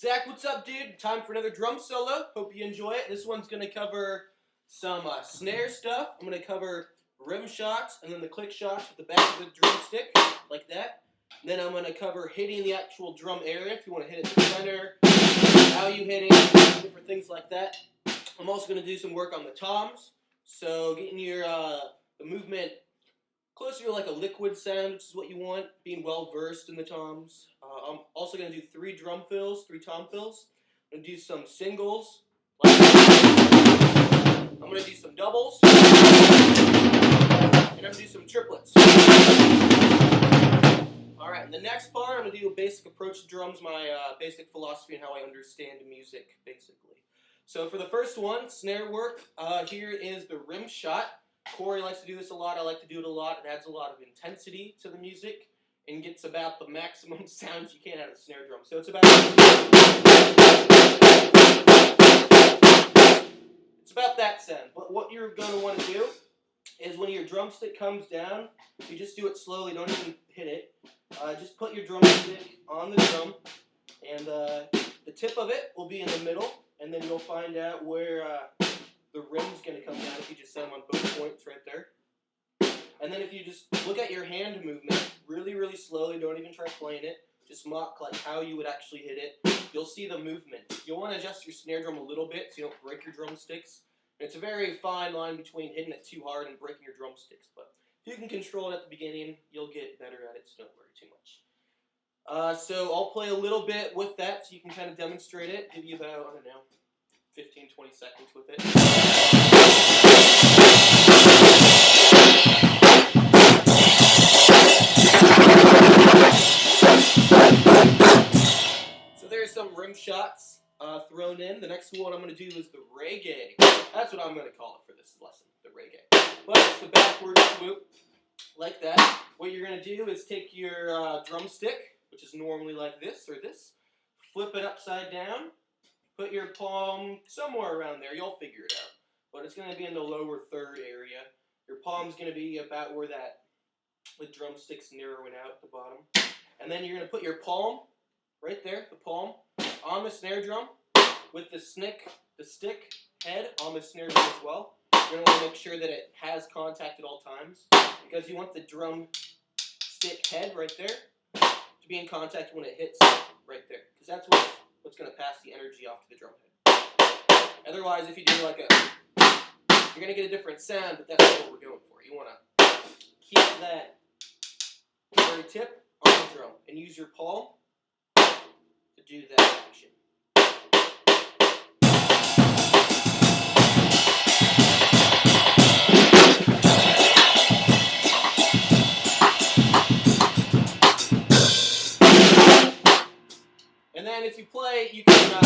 Zach, what's up, dude? Time for another drum solo. Hope you enjoy it. This one's going to cover some snare stuff. I'm going to cover rim shots and then the click shots with the back of the drumstick, like that. And then I'm going to cover hitting the actual drum area, if you want to hit it to the center, how you hit it, different things like that. I'm also going to do some work on the toms, so getting your the movement closer to like a liquid sound, which is what you want, being well versed in the toms. I'm also going to do 3 drum fills, 3 tom fills. I'm going to do some singles, like I'm going to do some doubles, and I'm going to do some triplets. Alright, in the next part, I'm going to do a basic approach to drums, my basic philosophy and how I understand music, basically. So for the first one, snare work, here is the rim shot. Corey likes to do this a lot, I like to do it a lot. It adds a lot of intensity to the music and gets about the maximum sounds you can out of the snare drum. So it's about that sound. But what you're going to want to do is when your drumstick comes down, you just do it slowly, don't even hit it. Just put your drumstick on the drum, and the tip of it will be in the middle, and then you'll find out where the rim's going to come down if you just set them on both points right there. And then if you just look at your hand movement really, really slowly, don't even try playing it, just mock like how you would actually hit it, you'll see the movement. You'll want to adjust your snare drum a little bit so you don't break your drumsticks. And it's a very fine line between hitting it too hard and breaking your drumsticks, but if you can control it at the beginning, you'll get better at it, so don't worry too much. So I'll play a little bit with that so you can kind of demonstrate it, give you about, I don't know, 15, 20 seconds with it. So there's some rim shots thrown in. The next one I'm going to do is the reggae. That's what I'm going to call it for this lesson, the reggae. But it's the backward swoop, like that. What you're going to do is take your drumstick, which is normally like this or this, flip it upside down, put your palm somewhere around there. You'll figure it out. But it's going to be in the lower third area. Your palm's going to be about where the drumstick's narrowing out at the bottom. And then you're going to put your palm right there, the palm, on the snare drum with the stick head on the snare drum as well. You're going to want to make sure that it has contact at all times because you want the drum stick head right there to be in contact when it hits right there, because that's what's going to pass the energy off to the drum head. Otherwise, if you do like you're going to get a different sound, but that's not what we're going for. You want to keep that very tip on the drum and use your palm to do that action. And then if you play, you can,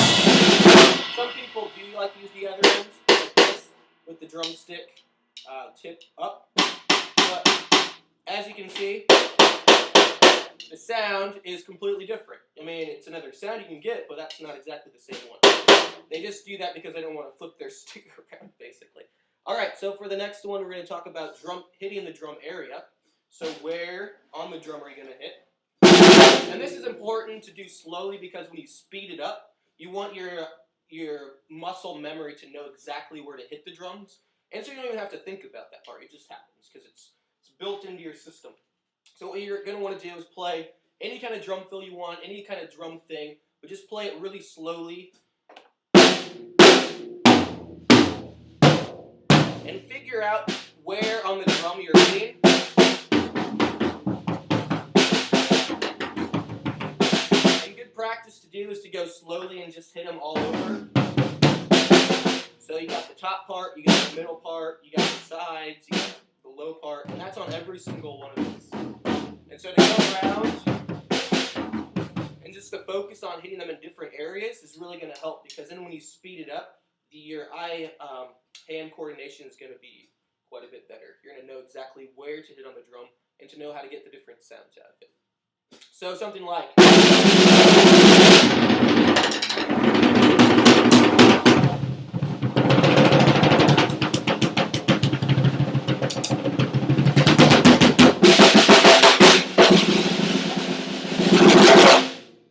some people do like to use the other ends, like this, with the drumstick tip up. But as you can see, the sound is completely different. I mean, it's another sound you can get, but that's not exactly the same one. They just do that because they don't want to flip their stick around, basically. Alright, so for the next one, we're going to talk about hitting the drum area. So where on the drum are you going to hit? And this is important to do slowly because when you speed it up, you want your muscle memory to know exactly where to hit the drums. And so you don't even have to think about that part. It just happens because it's built into your system. So what you're going to want to do is play any kind of drum fill you want, any kind of drum thing, but just play it really slowly. And figure out where on the drum you're hitting. Practice to do is to go slowly and just hit them all over. So you got the top part, you got the middle part, you got the sides, you got the low part, and that's on every single one of these. And so to go around and just to focus on hitting them in different areas is really going to help, because then when you speed it up, your eye-hand coordination is going to be quite a bit better. You're going to know exactly where to hit on the drum and to know how to get the different sounds out of it. So something like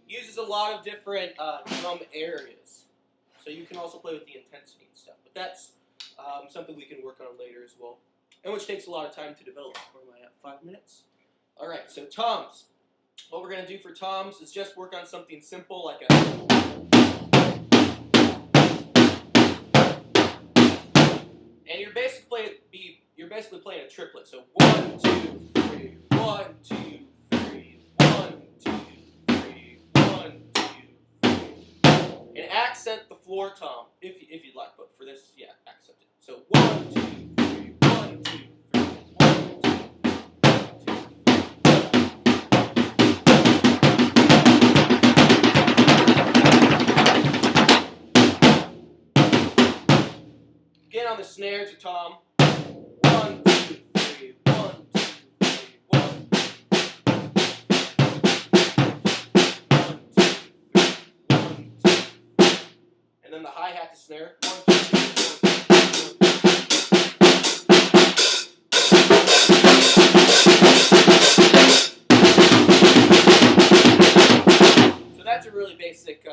uses a lot of different drum areas. So you can also play with the intensity and stuff. But that's something we can work on later as well. And which takes a lot of time to develop. Where am I at? 5 minutes? Alright, so toms. What we're going to do for toms is just work on something simple like a... And you're basically playing a triplet. So 1, 2, 3, 1, 2, 3, 1, 2, 3, 1, 2, 3. And accent the floor tom if you'd like, but for this, yeah, accent it. So 1, 2, 3, 1, 2, 3, 1, 2, 3, 1, 2, 3. Again on the snare to tom. 1, 2, 3, 1, 2, 3, 1, 2, 1, 2, 3. And then the hi-hat to snare. 1, 2, 3, 1, 2, 3. So that's a really basic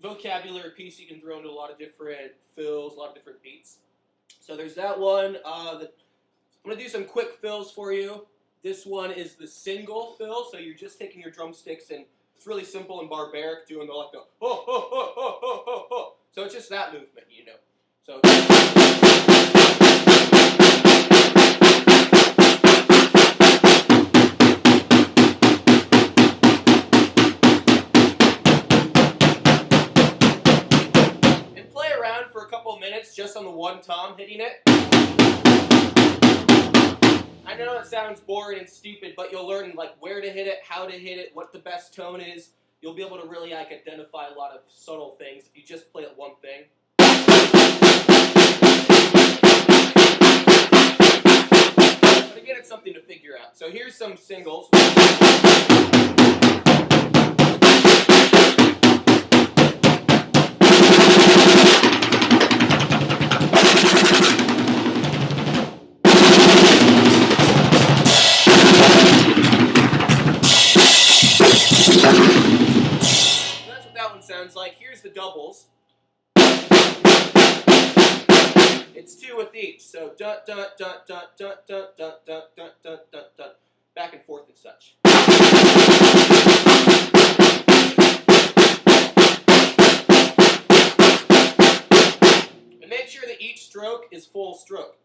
vocabulary piece you can throw into a lot of different fills, a lot of different beats. So there's that one. I'm going to do some quick fills for you. This one is the single fill, so you're just taking your drumsticks and it's really simple and barbaric, doing the like the ho ho ho ho ho ho ho. So it's just that movement, you know. So and play around for a couple minutes just on the one tom hitting it. I know it sounds boring and stupid, but you'll learn like where to hit it, how to hit it, what the best tone is. You'll be able to really like identify a lot of subtle things if you just play at one thing. But again, it's something to figure out. So here's some singles. So that's what that one sounds like. Here's the doubles. It's 2 with each, so dun dun dun dun dun dun dun dun dun dun dun dun, back and forth and such. And make sure that each stroke is full stroke.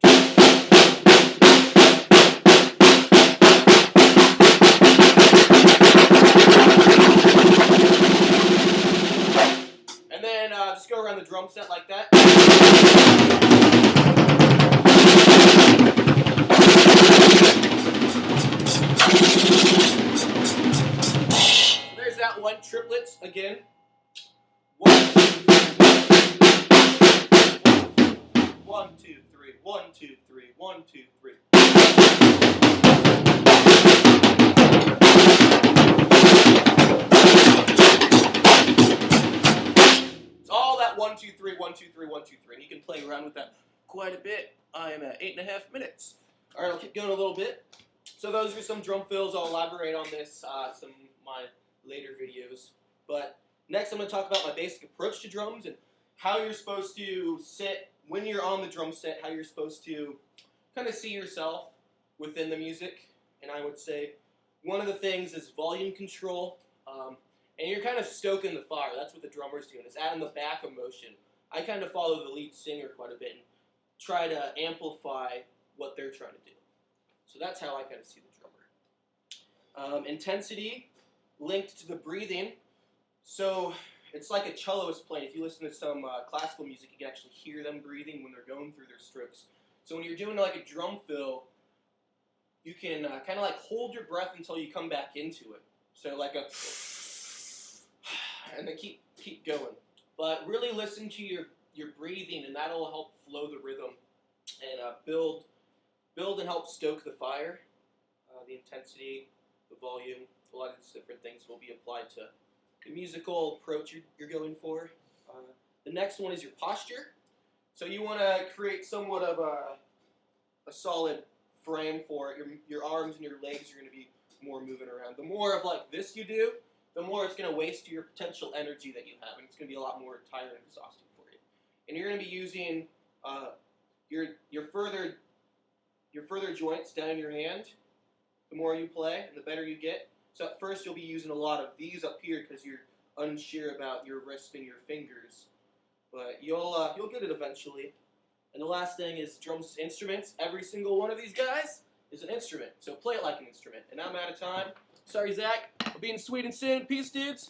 And then just go around the drum set like that. So there's that one. Triplets again. 1, 2, 3. 1, 2, 3. 1, 2, 3. 1, 2, 3. It's all that 1, 2, 3, 1, 2, 3, 1, 2, 3. And you can play around with that quite a bit. I am at 8.5 minutes. Alright, I'll keep going a little bit. So those are some drum fills. I'll elaborate on this some of my later videos. But next I'm going to talk about my basic approach to drums and how you're supposed to sit when you're on the drum set, how you're supposed to kind of see yourself within the music. And I would say one of the things is volume control. And you're kind of stoking the fire. That's what the drummer's doing. It's adding the back emotion. I kind of follow the lead singer quite a bit and try to amplify what they're trying to do. So that's how I kind of see the drummer. Intensity linked to the breathing. So it's like a celloist playing. If you listen to some classical music, you can actually hear them breathing when they're going through their strokes. So when you're doing like a drum fill, you can kind of like hold your breath until you come back into it. So like a, and then keep going. But really listen to your breathing, and that'll help flow the rhythm and build and help stoke the fire. The intensity, the volume, a lot of these different things will be applied to the musical approach you're going for. The next one is your posture. So you want to create somewhat of a solid frame for it. Your arms and your legs are going to be more moving around. The more of like this you do, the more it's going to waste your potential energy that you have, and it's going to be a lot more tiring and exhausting for you. And you're going to be using your further joints down in your hand. The more you play, and the better you get. So at first you'll be using a lot of these up here because you're unsure about your wrist and your fingers, but you'll get it eventually. And the last thing is drums instruments. Every single one of these guys is an instrument, so play it like an instrument. And I'm out of time. Sorry, Zach. I'll be in Sweden soon. Peace, dudes.